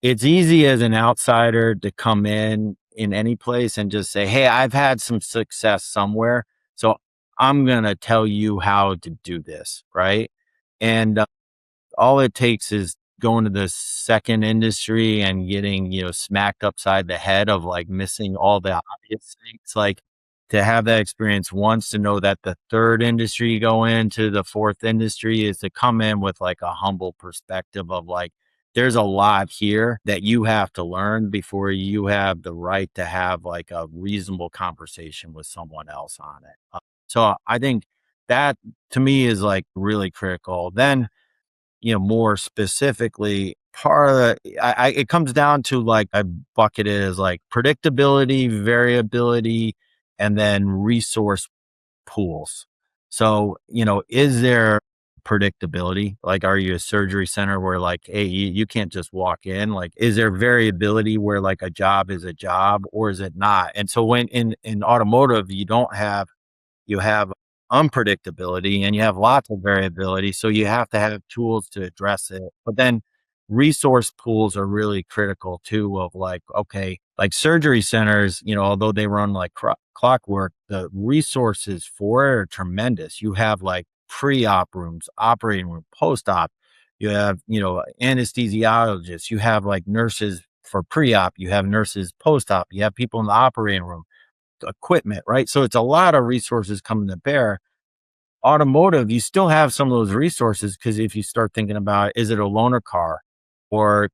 it's easy as an outsider to come in any place and just say, "Hey, I've had some success somewhere, so I'm gonna tell you how to do this," right? And all it takes is going to the second industry and getting, smacked upside the head of like missing all the obvious things. Like to have that experience once, to know that the third industry you go into, the fourth industry, is to come in with like a humble perspective of like, there's a lot here that you have to learn before you have the right to have like a reasonable conversation with someone else on it. So I think that to me is like really critical. Then, more specifically, part of it comes down to like, I bucket it as like predictability, variability, and then resource pools. So, is there predictability? Like, are you a surgery center where like, hey, you can't just walk in? Like, is there variability where like a job is a job or is it not? And so when in automotive, you have unpredictability and you have lots of variability. So you have to have tools to address it. But then resource pools are really critical too, of like, okay, like surgery centers, although they run like clockwork, the resources for it are tremendous. You have like pre-op rooms, operating room, post-op. You have, anesthesiologists. You have like nurses for pre-op. You have nurses post-op. You have people in the operating room, equipment, right? So it's a lot of resources coming to bear. Automotive, you still have some of those resources because if you start thinking about, is it a loaner car, or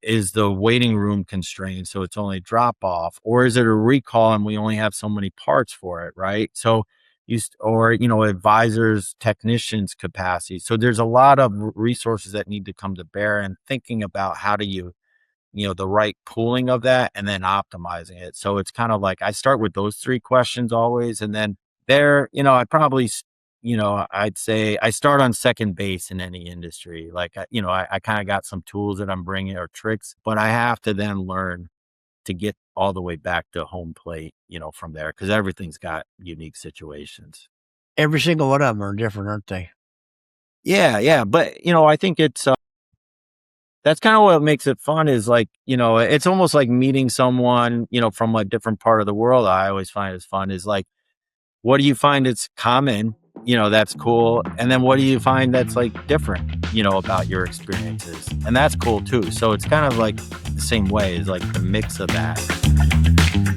is the waiting room constrained so it's only drop off, or is it a recall and we only have so many parts for it, right? So or advisors, technicians capacity. So there's a lot of resources that need to come to bear, and thinking about how do you the right pooling of that and then optimizing it. So it's kind of like I start with those three questions always. And then I probably, I'd say I start on second base in any industry. Like, I kind of got some tools that I'm bringing or tricks, but I have to then learn to get all the way back to home plate, from there, because everything's got unique situations. Every single one of them are different, aren't they? Yeah. Yeah. But, I think that's kind of what makes it fun, is like, it's almost like meeting someone, from a different part of the world. I always find it's fun is like, what do you find it's common, that's cool. And then what do you find that's like different, about your experiences? And that's cool too. So it's kind of like the same way, is like the mix of that.